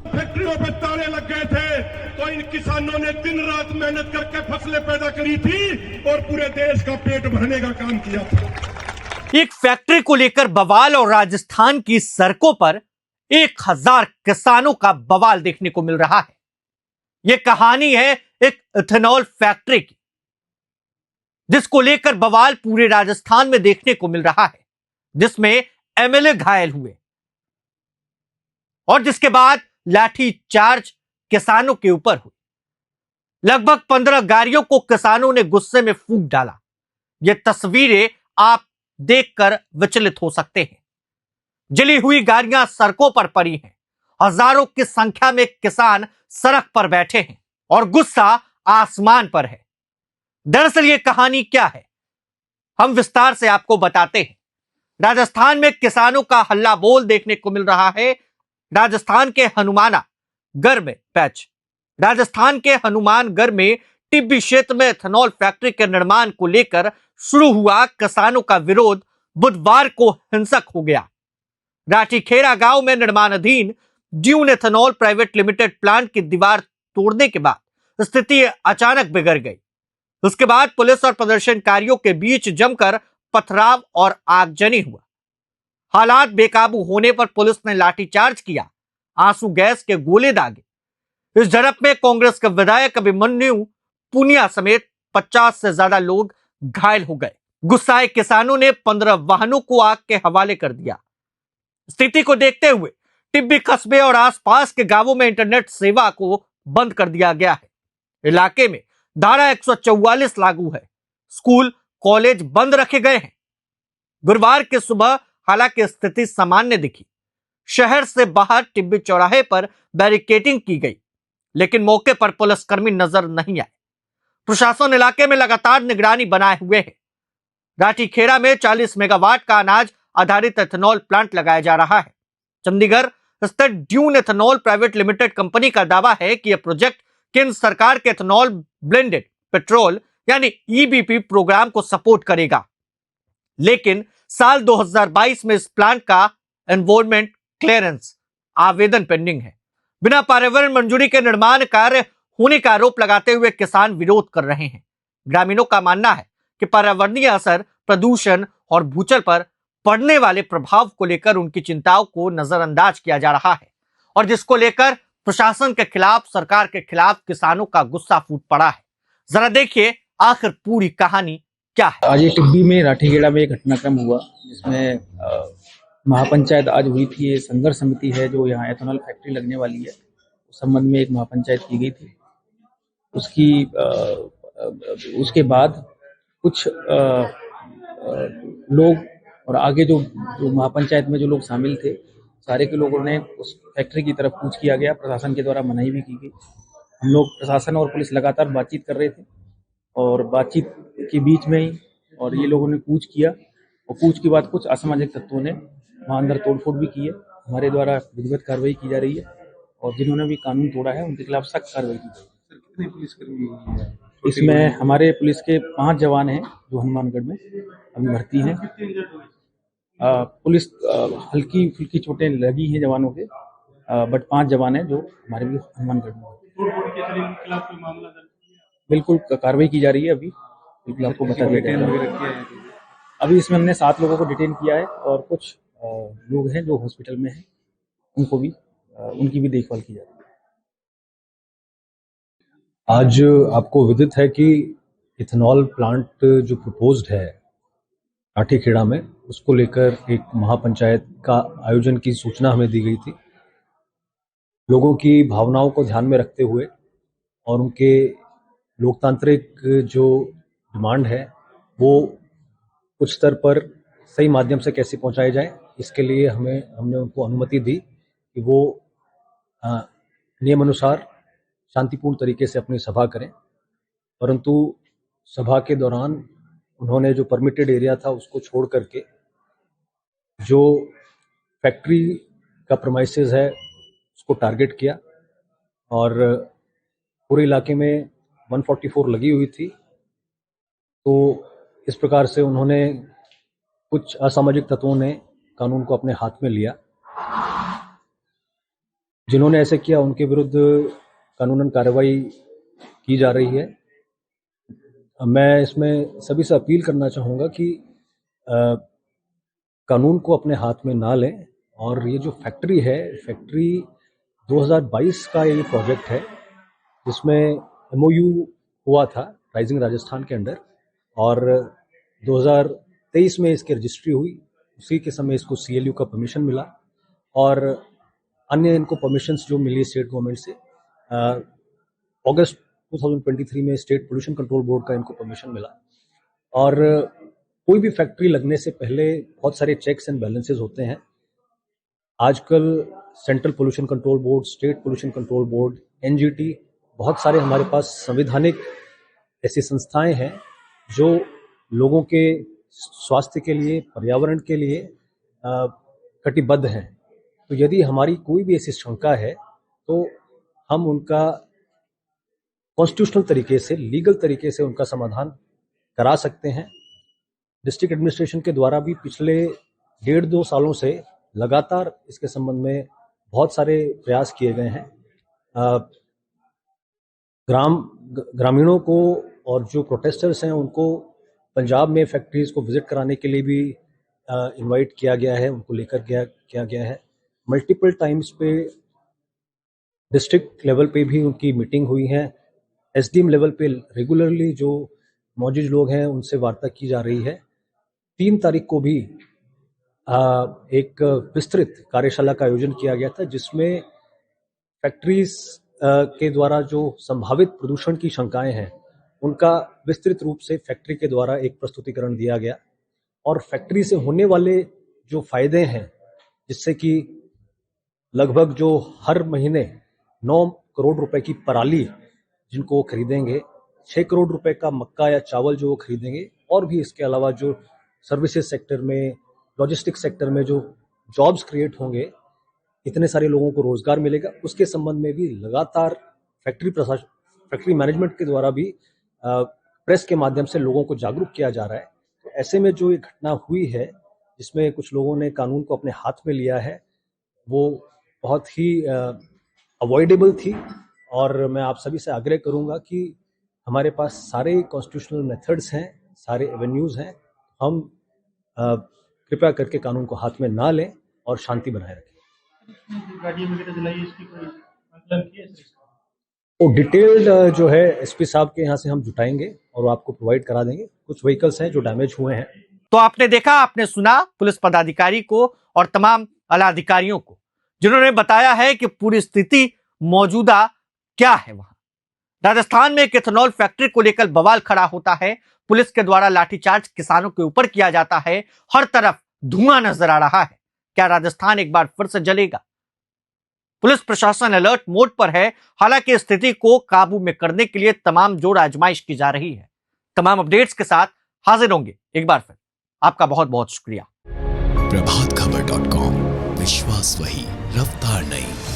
फैक्ट्रियों पे ताले लग गए थे तो इन किसानों ने दिन रात मेहनत करके फसलें पैदा करी थी और पूरे देश का पेट भरने का काम किया था। एक फैक्ट्री को लेकर बवाल और राजस्थान की सड़कों पर 1000 किसानों का बवाल देखने को मिल रहा है। यह कहानी है एक इथेनॉल फैक्ट्री की, जिसको लेकर बवाल पूरे राजस्थान में देखने को मिल रहा है, जिसमें एमएलए घायल हुए और जिसके बाद लाठी चार्ज किसानों के ऊपर हुई। लगभग 15 गाड़ियों को किसानों ने गुस्से में फूंक डाला। ये तस्वीरें आप देखकर विचलित हो सकते हैं। जली हुई गाड़ियां सड़कों पर पड़ी हैं। हजारों की संख्या में किसान सड़क पर बैठे हैं और गुस्सा आसमान पर है। दरअसल ये कहानी क्या है, हम विस्तार से आपको बताते हैं। राजस्थान में किसानों का हल्ला बोल देखने को मिल रहा है। राजस्थान के हनुमानगढ़ में राजस्थान के हनुमानगढ़ में टिब्बी क्षेत्र में इथेनॉल फैक्ट्री के निर्माण को लेकर शुरू हुआ किसानों का विरोध बुधवार को हिंसक हो गया। राठीखेड़ा गांव में निर्माणाधीन dune ethanol private limited plant की दीवार तोड़ने के बाद स्थिति अचानक बिगड़ गई। उसके बाद पुलिस और प्रदर्शनकारियों के बीच जमकर पथराव और आगजनी हुआ। हालात बेकाबू होने पर पुलिस ने लाठीचार्ज किया, आंसू गैस के गोले दागे। इस झड़प में कांग्रेस के विधायक अभिमन्यु पुनिया समेत 50 से ज्यादा लोग घायल हो गए। गुस्साए किसानों ने 15 वाहनों को आग के हवाले कर दिया। स्थिति को देखते हुए टिब्बी कस्बे और आसपास के गांवों में इंटरनेट सेवा को बंद कर दिया गया है। इलाके में धारा 144 लागू है। स्कूल कॉलेज बंद रखे गए हैं। गुरुवार की सुबह हालांकि स्थिति सामान्य दिखी। शहर से बाहर टिब्बी चौराहे पर बैरिकेडिंग की गई, लेकिन मौके पर पुलिसकर्मी नजर नहीं आए। प्रशासन इलाके में लगातार निगरानी बनाए हुए है। राठीखेड़ा में 40 मेगावाट का अनाज आधारित एथेनॉल प्लांट लगाया जा रहा है। चंडीगढ़ स्थित dune ethanol private limited company का दावा है कि यह प्रोजेक्ट केंद्र सरकार के एथेनॉल ब्लेंडेड पेट्रोल यानी ईबीपी प्रोग्राम को सपोर्ट करेगा, लेकिन साल 2022 में इस प्लांट का एनवायरमेंट क्लियरेंस आवेदन पेंडिंग है। बिना पर्यावरण मंजूरी के निर्माण कार्य होने का आरोप लगाते हुए किसान विरोध कर रहे हैं। ग्रामीणों का मानना है कि पर्यावरणीय असर, प्रदूषण और भूजल पर पड़ने वाले प्रभाव को लेकर उनकी चिंताओं को नजरअंदाज किया जा रहा है और जिसको लेकर प्रशासन के खिलाफ, सरकार के खिलाफ किसानों का गुस्सा फूट पड़ा है। जरा देखिए आखिर पूरी कहानी क्या है। आज ये टिब्बी में राठीखेड़ा में एक घटनाक्रम हुआ, जिसमें महापंचायत आज हुई थी। ये संघर्ष समिति है जो यहाँ एथेनॉल फैक्ट्री लगने वाली है, उस संबंध में एक महापंचायत की गई थी। उसके बाद कुछ लोग और आगे जो महापंचायत में जो लोग शामिल थे, सारे के लोगों ने उस फैक्ट्री की तरफ कूच किया गया। प्रशासन के द्वारा मनाही भी की गई। हम लोग प्रशासन और पुलिस लगातार बातचीत कर रहे थे और बातचीत के बीच में ही और ये लोगों ने कूच किया और कूच के बाद कुछ असामाजिक तत्वों ने वहाँ अंदर तोड़फोड़ भी की है। हमारे द्वारा विधिवत कार्रवाई की जा रही है और जिन्होंने भी कानून तोड़ा है उनके खिलाफ सख्त कार्रवाई की जाएगी। कितने पुलिसकर्मी इसमें? हमारे पुलिस के 5 जवान हैं जो हनुमानगढ़ में अभी भर्ती हैं। पुलिस हल्की फुल्की चोटें लगी हैं जवानों के, बट 5 जवान हैं जो हमारे भी हनुमानगढ़ में। बिल्कुल कार्रवाई की जा रही है। अभी बिल्कुल आपको बता दिया जाएगा। अभी इसमें हमने 7 लोगों को डिटेन किया है और कुछ लोग हैं जो हॉस्पिटल में हैं, उनको भी उनकी भी देखभाल की जा रही है। आज आपको विदित है कि इथेनॉल प्लांट जो प्रपोज्ड है राठीखेड़ा में, उसको लेकर एक महापंचायत का आयोजन की सूचना हमें दी गई थी। लोगों की भावनाओं को ध्यान में रखते हुए और उनके लोकतांत्रिक जो डिमांड है वो कुछ स्तर पर सही माध्यम से कैसे पहुंचाए जाए, इसके लिए हमने उनको अनुमति दी कि वो नियम अनुसार शांतिपूर्ण तरीके से अपनी सभा करें। परंतु सभा के दौरान उन्होंने जो परमिटेड एरिया था उसको छोड़ करके जो फैक्ट्री का प्रेमाइसेस है उसको टारगेट किया और पूरे इलाके में 144 लगी हुई थी। तो इस प्रकार से उन्होंने, कुछ असामाजिक तत्वों ने कानून को अपने हाथ में लिया, जिन्होंने ऐसे किया उनके विरुद्ध कानूनन कार्रवाई की जा रही है। मैं इसमें सभी से अपील करना चाहूँगा कि कानून को अपने हाथ में ना लें, और ये जो फैक्ट्री 2022 का ये प्रोजेक्ट है जिसमें MOU हुआ था राइजिंग राजस्थान के अंडर, और 2023 में इसकी रजिस्ट्री हुई। उसी के समय इसको CLU का परमिशन मिला, और अन्य इनको परमिशंस जो मिली स्टेट गवर्नमेंट से अगस्त 2023 में स्टेट पोल्यूशन कंट्रोल बोर्ड का इनको परमिशन मिला। और कोई भी फैक्ट्री लगने से पहले बहुत सारे चेक्स एंड बैलेंसेस होते हैं। आजकल central pollution control board, state pollution control board, NGT, बहुत सारे हमारे पास संवैधानिक ऐसी संस्थाएं हैं जो लोगों के स्वास्थ्य के लिए, पर्यावरण के लिए कटिबद्ध हैं। तो यदि हमारी कोई भी ऐसी शंका है तो हम उनका कॉन्स्टिट्यूशनल तरीके से, लीगल तरीके से उनका समाधान करा सकते हैं। डिस्ट्रिक्ट एडमिनिस्ट्रेशन के द्वारा भी पिछले 1.5-2 सालों से लगातार इसके संबंध में बहुत सारे प्रयास किए गए हैं। ग्रामीणों को और जो प्रोटेस्टर्स हैं उनको पंजाब में फैक्ट्रीज को विजिट कराने के लिए भी इनवाइट किया गया है, उनको लेकर किया गया है। मल्टीपल टाइम्स पे डिस्ट्रिक्ट लेवल पे भी उनकी मीटिंग हुई है। SDM लेवल पे रेगुलरली जो मौजूद लोग हैं उनसे वार्ता की जा रही है। 3 तारीख को भी एक विस्तृत कार्यशाला का आयोजन किया गया था जिसमें फैक्ट्रीज के द्वारा जो संभावित प्रदूषण की शंकाएं हैं उनका विस्तृत रूप से फैक्ट्री के द्वारा एक प्रस्तुतिकरण दिया गया, और फैक्ट्री से होने वाले जो फायदे हैं, जिससे कि लगभग जो हर महीने 9 करोड़ रुपए की पराली जिनको वो खरीदेंगे, 6 करोड़ रुपए का मक्का या चावल जो वो खरीदेंगे, और भी इसके अलावा जो सर्विसेज सेक्टर में, लॉजिस्टिक्स सेक्टर में जो जॉब्स क्रिएट होंगे, इतने सारे लोगों को रोजगार मिलेगा, उसके संबंध में भी लगातार फैक्ट्री मैनेजमेंट के द्वारा भी प्रेस के माध्यम से लोगों को जागरूक किया जा रहा है। तो ऐसे में जो ये घटना हुई है जिसमें कुछ लोगों ने कानून को अपने हाथ में लिया है, वो बहुत ही अवॉइडेबल थी। और मैं आप सभी से आग्रह करूंगा कि हमारे पास सारे कॉन्स्टिट्यूशनल मेथड्स हैं, सारे एवेन्यूज हैं, हम कृपया करके कानून को हाथ में ना लें और शांति बनाए रखें। तो डिटेल्ड जो है SP साहब के यहाँ से हम जुटाएंगे और आपको प्रोवाइड करा देंगे। कुछ व्हीकल्स हैं जो डैमेज हुए हैं। तो आपने देखा, आपने सुना पुलिस पदाधिकारी को और तमाम आला अधिकारियों को, जिन्होंने बताया है कि पूरी स्थिति मौजूदा क्या है। वहां राजस्थान में एक इथेनॉल फैक्ट्री को लेकर बवाल खड़ा होता है, पुलिस के द्वारा लाठीचार्ज किसानों के ऊपर किया जाता है, हर तरफ धुआं नजर आ रहा है। क्या राजस्थान एक बार फिर से जलेगा? पुलिस प्रशासन अलर्ट मोड पर है। हालांकि स्थिति को काबू में करने के लिए तमाम जोर आजमाइश की जा रही है। तमाम अपडेट्स के साथ हाजिर होंगे एक बार फिर। आपका बहुत बहुत शुक्रिया। प्रभातखबर.com, विश्वास वही, रफ्तार नहीं।